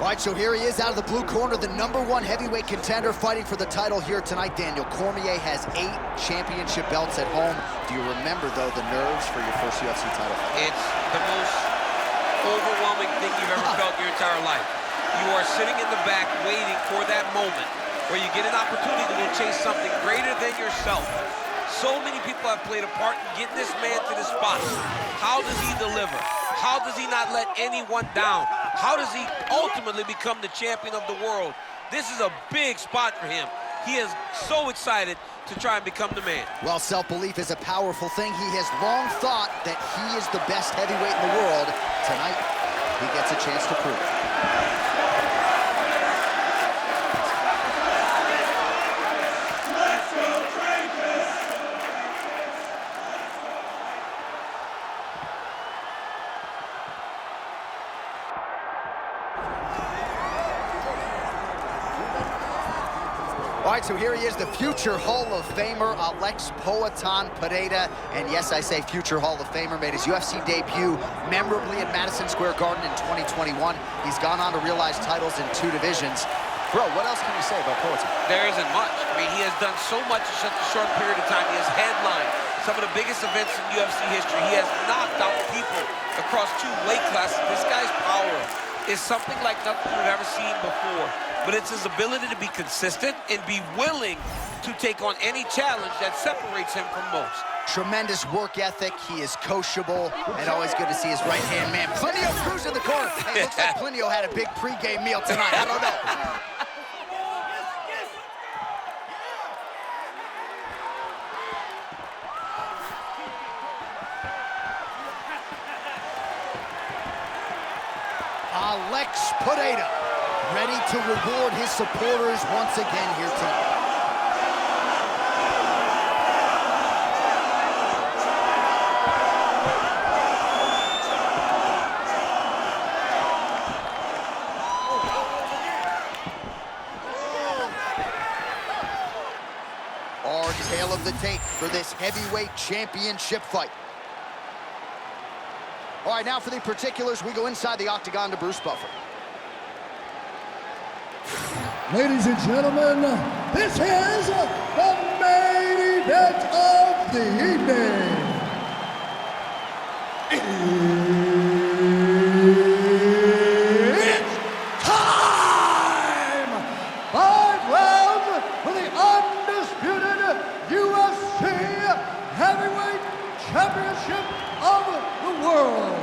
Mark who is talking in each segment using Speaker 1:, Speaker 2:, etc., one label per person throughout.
Speaker 1: All right, so here he is out of the blue corner, the #1 heavyweight contender fighting for the title here tonight. Daniel Cormier has 8 championship belts at home. Do you remember, though, the nerves for your first UFC title fight?
Speaker 2: It's the most overwhelming thing you've ever felt in your entire life. You are sitting in the back waiting for that moment where you get an opportunity to go chase something greater than yourself. So many people have played a part in getting this man to this spot. How does he deliver? How does he not let anyone down? How does he ultimately become the champion of the world? This is a big spot for him. He is so excited to try and become the man.
Speaker 1: Well, self-belief is a powerful thing. He has long thought that he is the best heavyweight in the world. Tonight, he gets a chance to prove it. All right, so here he is, the future Hall of Famer, Alex Pereira. And yes, I say future Hall of Famer, made his UFC debut memorably at Madison Square Garden in 2021. He's gone on to realize titles in 2 divisions. Bro, what else can you say about Pereira?
Speaker 2: There isn't much. I mean, he has done so much in such a short period of time. He has headlined some of the biggest events in UFC history. He has knocked out people across 2 weight classes. This guy's power is something like nothing we've ever seen before. But it's his ability to be consistent and be willing to take on any challenge that separates him from most.
Speaker 1: Tremendous work ethic. He is coachable, and always good to see his right-hand man. Plenio Cruz in the corner. Hey, looks like Plenio had a big pregame meal tonight. I don't know. Alex Pereira, ready to reward his supporters once again here tonight. Our tale of the tape for this heavyweight championship fight. All right, now for the particulars, we go inside the octagon to Bruce Buffer.
Speaker 3: Ladies and gentlemen, this is the main event of the evening. It's time! 5 rounds for the undisputed UFC Heavyweight Championship of the world.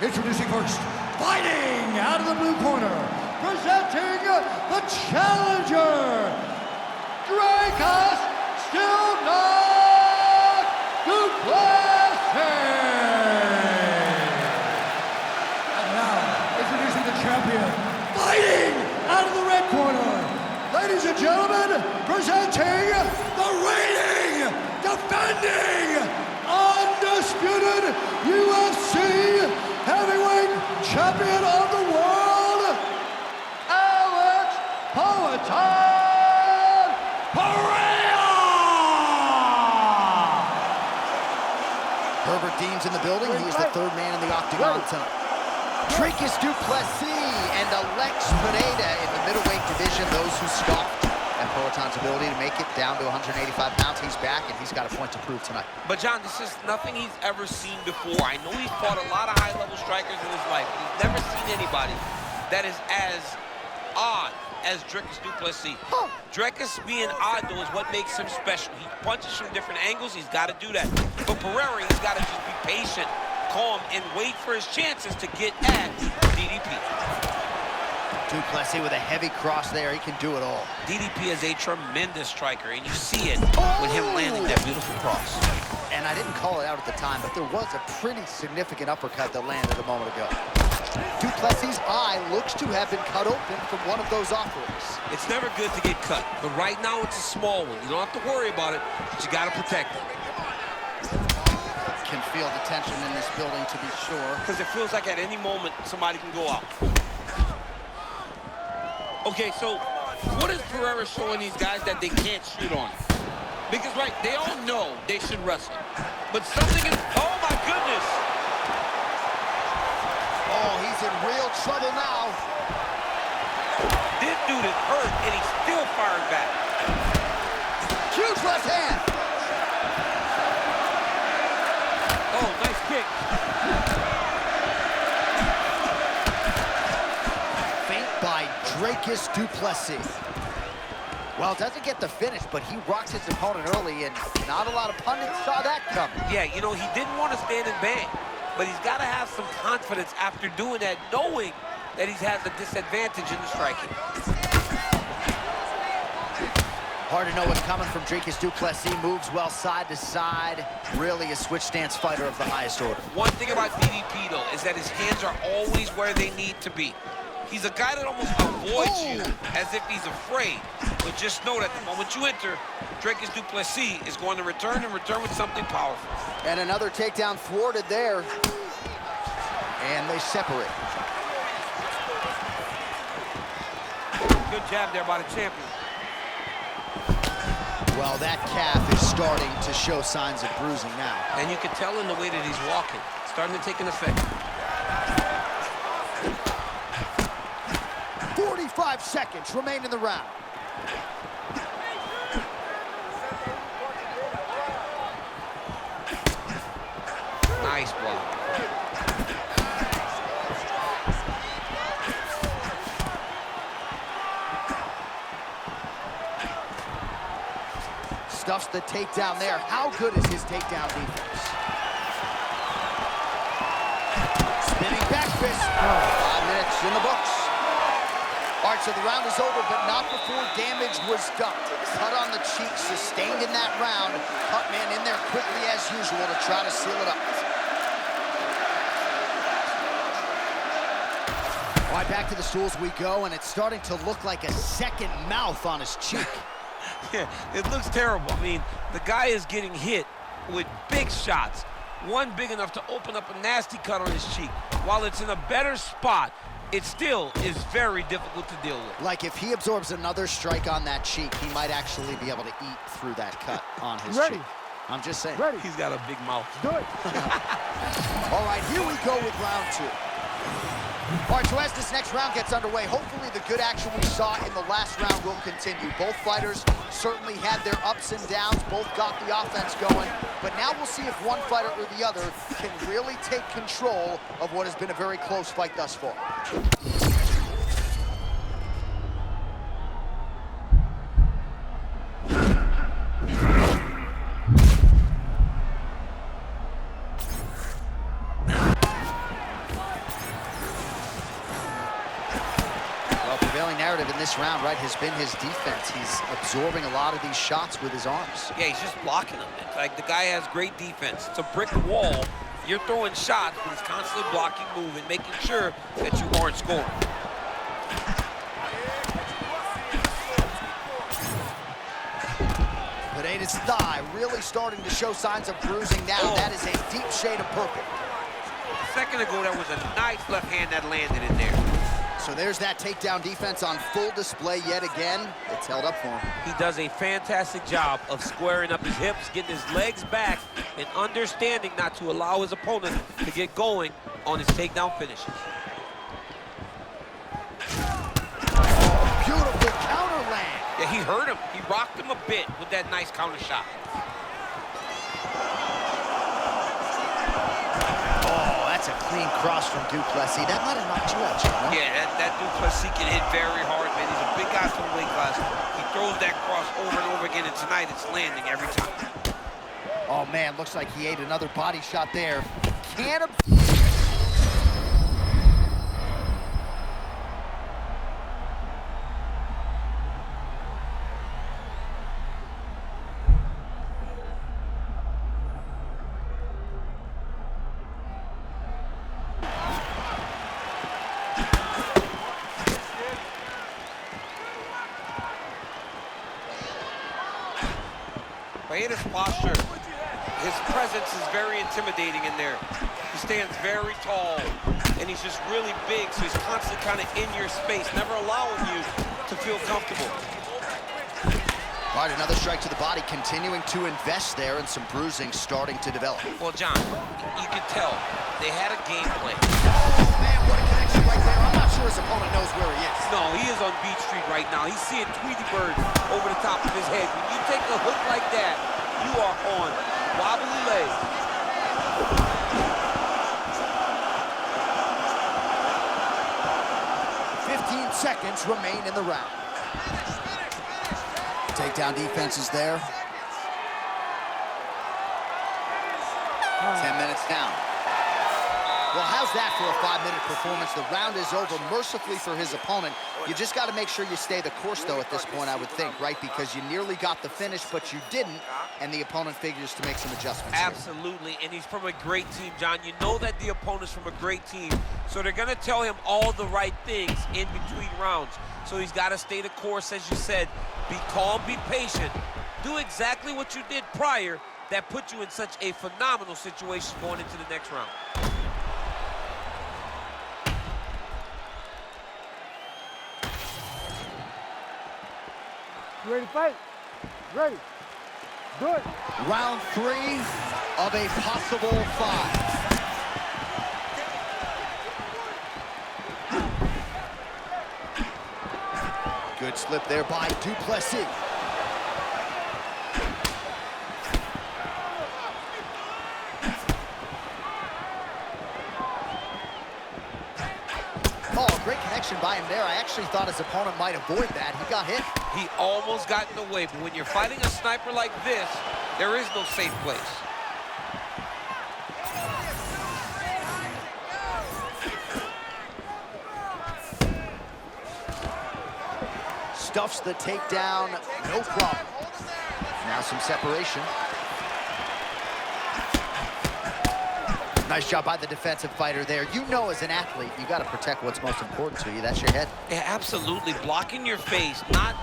Speaker 3: Introducing first, fighting out of the blue corner, presenting the challenger, Dricus still not Plessis. And now, introducing the champion, fighting out of the red corner, ladies and gentlemen, presenting the reigning, defending, undisputed UFC Heavyweight Champion of the world, Pereira!
Speaker 1: Herbert Dean's in the building. He is the 3rd man in the octagon tonight. Dricus du Plessis and Alex Pereira in the middleweight division. Those who scoffed at Peloton's ability to make it down to 185 pounds. He's back, and he's got a point to prove tonight.
Speaker 2: But, John, this is nothing he's ever seen before. I know he's fought a lot of high-level strikers in his life, but he's never seen anybody that is as odd as Dricus du Plessis. Dricus being odd, though, is what makes him special. He punches from different angles. He's got to do that. But Pereira, he's got to just be patient, calm, and wait for his chances to get at DDP.
Speaker 1: Du Plessis with a heavy cross there. He can do it all.
Speaker 2: DDP is a tremendous striker, and you see it with him landing that beautiful cross.
Speaker 1: And I didn't call it out at the time, but there was a pretty significant uppercut that landed a moment ago. Du Plessis' eye looks to have been cut open from one of those offerings.
Speaker 2: It's never good to get cut, but right now it's a small one. You don't have to worry about it, but you got to protect it.
Speaker 1: Can feel the tension in this building, to be sure.
Speaker 2: Because it feels like at any moment somebody can go out. Okay, so what is Pereira showing these guys that they can't shoot on? Because, right, they all know they should wrestle. But something is, oh my goodness!
Speaker 1: Oh, he's in real trouble now.
Speaker 2: dude is hurt, and he's still firing back.
Speaker 1: Huge left hand.
Speaker 2: Oh, nice kick.
Speaker 1: Feint by Dricus du Plessis. Well, doesn't get the finish, but he rocks his opponent early, and not a lot of pundits saw that coming.
Speaker 2: Yeah, you know, he didn't want to stand and bang, but he's got to have some confidence after doing that, knowing that he has a disadvantage in the striking.
Speaker 1: Hard to know what's coming from Dricus du Plessis. Moves well side to side. Really a switch stance fighter of the highest order.
Speaker 2: One thing about DDP, though, is that his hands are always where they need to be. He's a guy that almost avoids you as if he's afraid. But just know that the moment you enter, Dricus du Plessis is going to return with something powerful.
Speaker 1: And another takedown thwarted there. And they separate.
Speaker 2: Good jab there by the champion.
Speaker 1: Well, that calf is starting to show signs of bruising now.
Speaker 2: And you can tell in the way that he's walking. It's starting to take an effect.
Speaker 1: 45 seconds remain in the round.
Speaker 2: Nice block.
Speaker 1: Stuffs the takedown there. How good is his takedown defense? Spinning back fist. 5 minutes in the books. All right, so the round is over, but not before damage was done. Cut on the cheek, sustained in that round. Cut man in there quickly as usual to try to seal it up. All right, back to the stools we go, and it's starting to look like a second mouth on his cheek.
Speaker 2: Yeah, it looks terrible. I mean, the guy is getting hit with big shots. One big enough to open up a nasty cut on his cheek. While it's in a better spot, it still is very difficult to deal with.
Speaker 1: Like, if he absorbs another strike on that cheek, he might actually be able to eat through that cut on his cheek. I'm just saying.
Speaker 2: He's got a big mouth.
Speaker 3: Good.
Speaker 1: All right, here we go with round 2. All right, so as this next round gets underway, hopefully the good action we saw in the last round will continue. Both fighters certainly had their ups and downs. Both got the offense going. But now we'll see if one fighter or the other can really take control of what has been a very close fight thus far. Narrative in this round, right, has been his defense. He's absorbing a lot of these shots with his arms.
Speaker 2: Yeah, he's just blocking them. It's like the guy has great defense. It's a brick wall. You're throwing shots, but he's constantly blocking, moving, making sure that you aren't scoring.
Speaker 1: Pereira's thigh really starting to show signs of bruising now. That is a deep shade of purple.
Speaker 2: A second ago, that was a nice left hand that landed in there.
Speaker 1: So there's that takedown defense on full display yet again. It's held up for him.
Speaker 2: He does a fantastic job of squaring up his hips, getting his legs back, and understanding not to allow his opponent to get going on his takedown finishes.
Speaker 1: Beautiful counter land.
Speaker 2: Yeah, he hurt him. He rocked him a bit with that nice counter shot.
Speaker 1: That's a clean cross from du Plessis. That might have knocked you out, John. Huh?
Speaker 2: Yeah, that du Plessis can hit very hard, man. He's a big guy for the weight class. He throws that cross over and over again, and tonight it's landing every time.
Speaker 1: Oh, man, looks like he ate another body shot there. Can't
Speaker 2: Pereira's posture, his presence is very intimidating in there. He stands very tall, and he's just really big, so he's constantly kind of in your space, never allowing you to feel comfortable.
Speaker 1: All right, another strike to the body, continuing to invest there, and some bruising starting to develop.
Speaker 2: Well, John, you could tell they had a game plan.
Speaker 1: Oh, man, what a connection right there. I'm not sure sure his opponent knows where he is.
Speaker 2: No, he is on Beach Street right now. He's seeing Tweety Bird over the top of his head. When you take a hook like that, you are on wobbly legs.
Speaker 1: Seconds remain in the round. Takedown defense is there. 10 minutes down. Well, how's that for a 5-minute performance? The round is over mercifully for his opponent. You just got to make sure you stay the course, though, at this point, I would think, right? Because you nearly got the finish, but you didn't, and the opponent figures to make some adjustments.
Speaker 2: Absolutely, here. And he's from a great team, John. You know that the opponent's from a great team, so they're going to tell him all the right things in between rounds. So he's got to stay the course, as you said. Be calm, be patient. Do exactly what you did prior that put you in such a phenomenal situation going into the next round.
Speaker 4: You ready to fight? Ready. Do it.
Speaker 1: Round 3 of a possible 5. Good slip there by Plessis. Oh, great connection by him there. I actually thought his opponent might avoid that. He got hit.
Speaker 2: He almost got in the way, but when you're fighting a sniper like this, there is no safe place.
Speaker 1: Stuffs the takedown, no problem. Now some separation. Nice job by the defensive fighter there. You know, as an athlete, you got to protect what's most important to you. That's your head.
Speaker 2: Yeah, absolutely. Blocking your face, not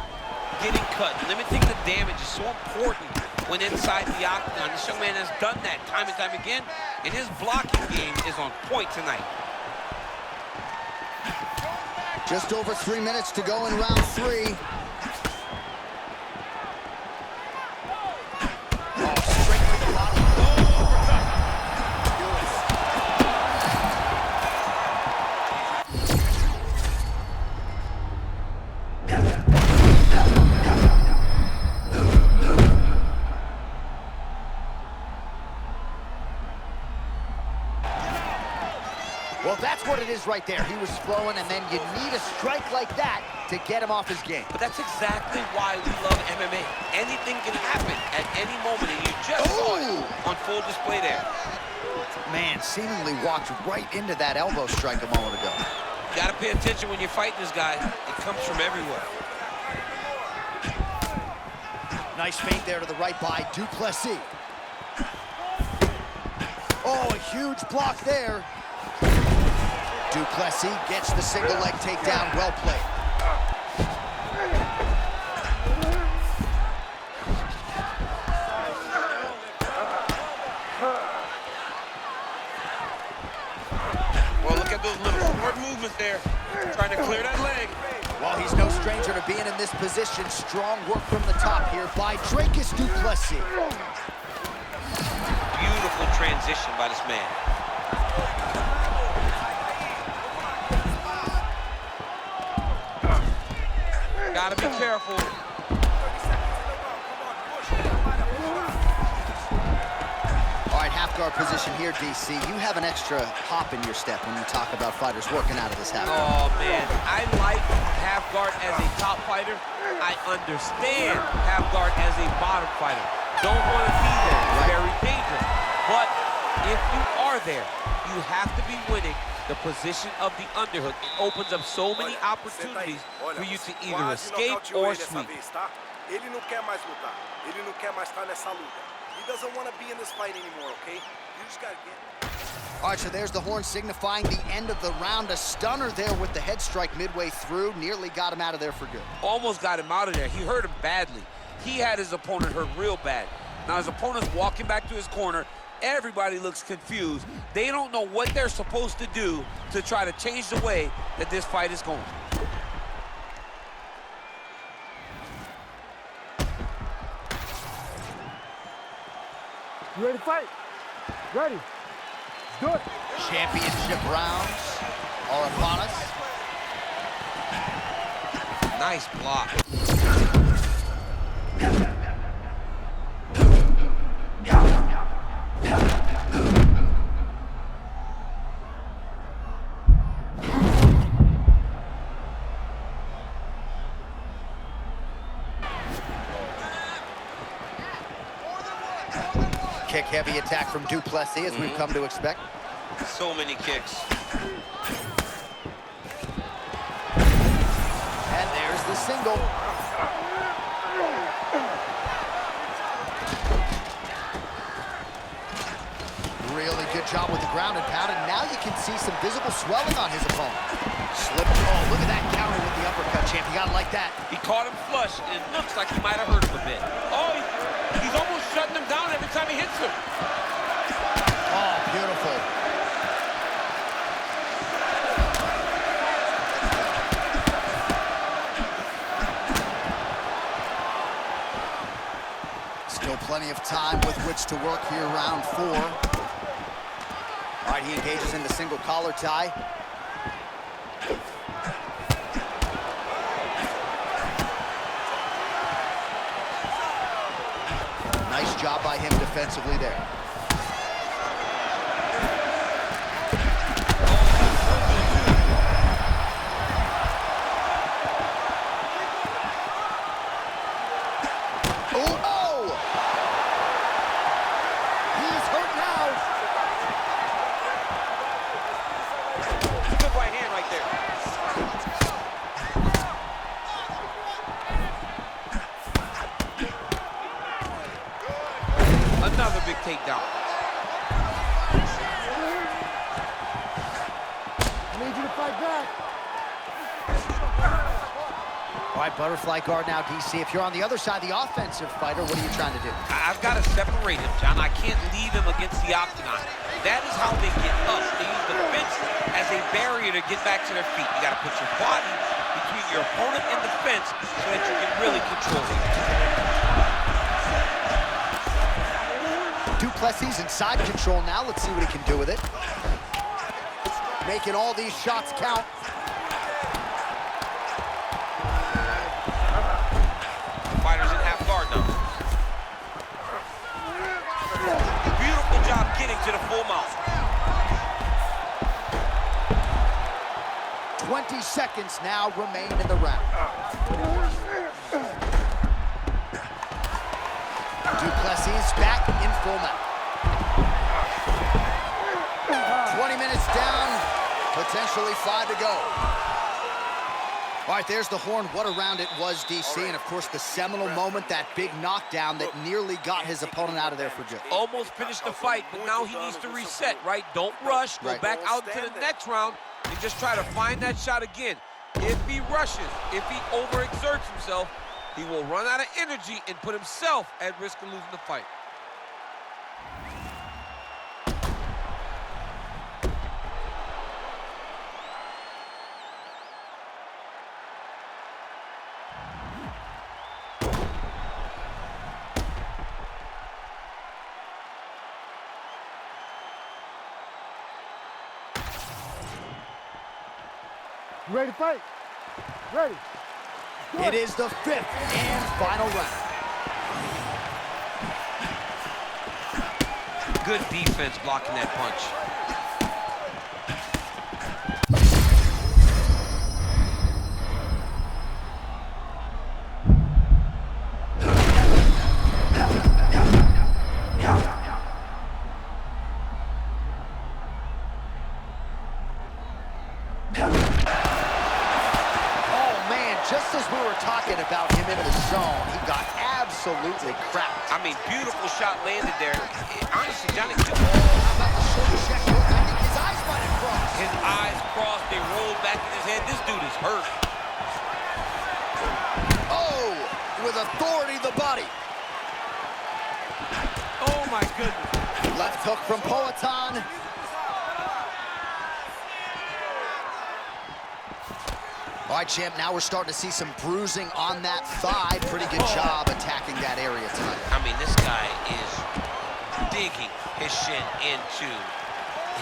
Speaker 2: getting cut, limiting the damage is so important when inside the octagon. This young man has done that time and time again, and his blocking game is on point tonight.
Speaker 1: Just over 3 minutes to go in round 3. Well, that's what it is right there. He was flowing, and then you need a strike like that to get him off his game.
Speaker 2: But that's exactly why we love MMA. Anything can happen at any moment, and you just saw it on full display there.
Speaker 1: Man, seemingly walked right into that elbow strike a moment ago.
Speaker 2: You gotta pay attention when you're fighting this guy. It comes from everywhere.
Speaker 1: Nice feint there to the right by Plessis. Oh, a huge block there. Plessis gets the single leg takedown, well played.
Speaker 2: Well, look at those little forward movements there, trying to clear that leg.
Speaker 1: Well, he's no stranger to being in this position. Strong work from the top here by Dricus Plessis.
Speaker 2: Beautiful transition by this man. Gotta be careful.
Speaker 1: All right, half guard position here, DC. You have an extra hop in your step when you talk about fighters working out of this half guard.
Speaker 2: Oh, man. I like half guard as a top fighter. I understand half guard as a bottom fighter. Don't want to be there. Very dangerous. But if you are there, you have to be winning the position of the underhook. It opens up so many opportunities for you to either escape or sweep.
Speaker 5: Ele não quer mais lutar. Ele não quer mais estar nessa luta. He doesn't want to be in this fight anymore, okay? You just gotta get.
Speaker 1: All right, so there's the horn signifying the end of the round. A stunner there with the head strike midway through. Nearly got him out of there for good.
Speaker 2: Almost got him out of there. He hurt him badly. He had his opponent hurt real bad. Now his opponent's walking back to his corner. Everybody looks confused. They don't know what they're supposed to do to try to change the way that this fight is going.
Speaker 4: You ready to fight? Ready. Do it.
Speaker 1: Championship rounds are upon us.
Speaker 2: Nice block.
Speaker 1: Kick-heavy attack from Plessis, as we've come to expect.
Speaker 2: So many kicks.
Speaker 1: And there's the single. Really good job with the ground and pound, and now you can see some visible swelling on his opponent. Slipped. Oh, look at that counter with the uppercut, champ. You gotta like that.
Speaker 2: He caught him flush, and it looks like he might have hurt him a bit. Oh, he's almost shutting him down every time he hits him.
Speaker 1: Oh, beautiful. Still plenty of time with which to work here, round 4. All right, he engages in the single collar tie. Nice job by him defensively there.
Speaker 2: Another big takedown.
Speaker 4: I need you to fight back.
Speaker 1: All right, butterfly guard now, DC. If you're on the other side, the offensive fighter, what are you trying to do?
Speaker 2: I've got to separate him, John. I can't leave him against the octagon. That is how they get up. They use the fence as a barrier to get back to their feet. You got to put your body between your opponent and the fence so that you can really control him.
Speaker 1: Plessis in side control now. Let's see what he can do with it. Making all these shots count.
Speaker 2: Fighters in half guard now. Beautiful job getting to the full mount.
Speaker 1: 20 seconds now remain in the round. Plessis back in full mount. 20 minutes down, potentially 5 to go. All right, there's the horn. What a round it was, DC. And, of course, the seminal moment, that big knockdown that nearly got his opponent out of there for good.
Speaker 2: Almost finished the fight, but now he needs to reset, right? Don't rush. Go back out into the next round and just try to find that shot again. If he rushes, if he overexerts himself, he will run out of energy and put himself at risk of losing the fight.
Speaker 4: You ready to fight? Ready.
Speaker 1: It is the 5th and final round.
Speaker 2: Good defense blocking that punch.
Speaker 1: Just as we were talking about him in the zone, he got absolutely cracked.
Speaker 2: I mean, beautiful shot landed there. Honestly, Johnny,
Speaker 1: how about the shoulder check? I think his eyes might have crossed.
Speaker 2: His eyes crossed, they rolled back in his head. This dude is hurt.
Speaker 1: Oh, with authority, the body.
Speaker 2: Oh, my goodness.
Speaker 1: Left hook from Poatan. All right, champ, now we're starting to see some bruising on that thigh. Pretty good job attacking that area tonight.
Speaker 2: I mean, this guy is digging his shin into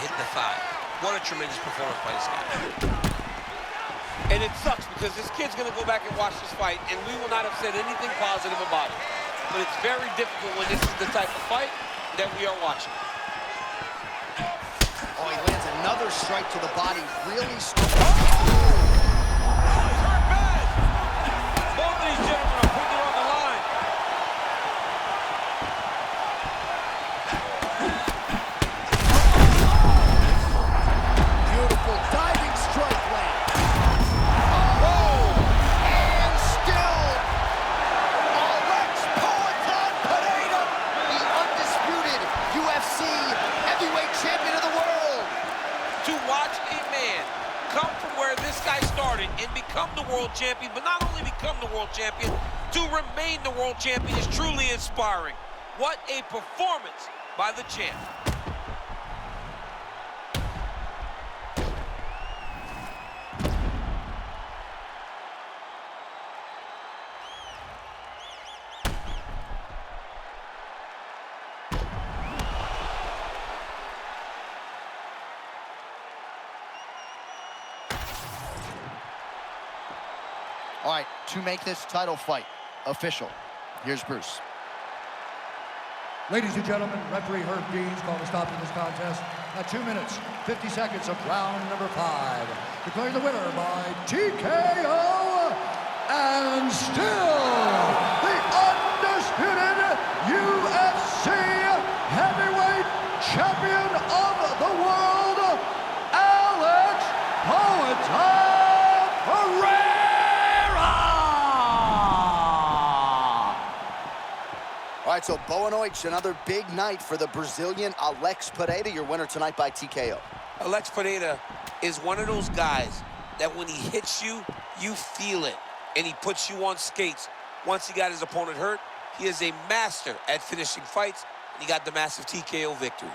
Speaker 2: hit the thigh. What a tremendous performance by this guy. And it sucks because this kid's going to go back and watch this fight, and we will not have said anything positive about it. But it's very difficult when this is the type of fight that we are watching.
Speaker 1: Oh, he lands another strike to the body. Really strong.
Speaker 2: He's hurt bad. Both of these gentlemen are putting it on the line.
Speaker 1: Beautiful diving strike land. Oh, and still, Alex Pereira, the undisputed UFC heavyweight champion of the world.
Speaker 2: To watch a man come from where this guy started and become the world champion, but not only become the world champion, to remain the world champion is truly inspiring. What a performance by the champ.
Speaker 1: All right, to make this title fight official, here's Bruce.
Speaker 3: Ladies and gentlemen, referee Herb Dean's called a stop to this contest at 2 minutes, 50 seconds of round number 5. Declaring the winner by TKO and still the undisputed UFC heavyweight champion of the world, Alex Pereira.
Speaker 1: All right, so Boanoich, another big night for the Brazilian Alex Pereira, your winner tonight by TKO.
Speaker 2: Alex Pereira is one of those guys that when he hits you, you feel it, and he puts you on skates. Once he got his opponent hurt, he is a master at finishing fights, and he got the massive TKO victory.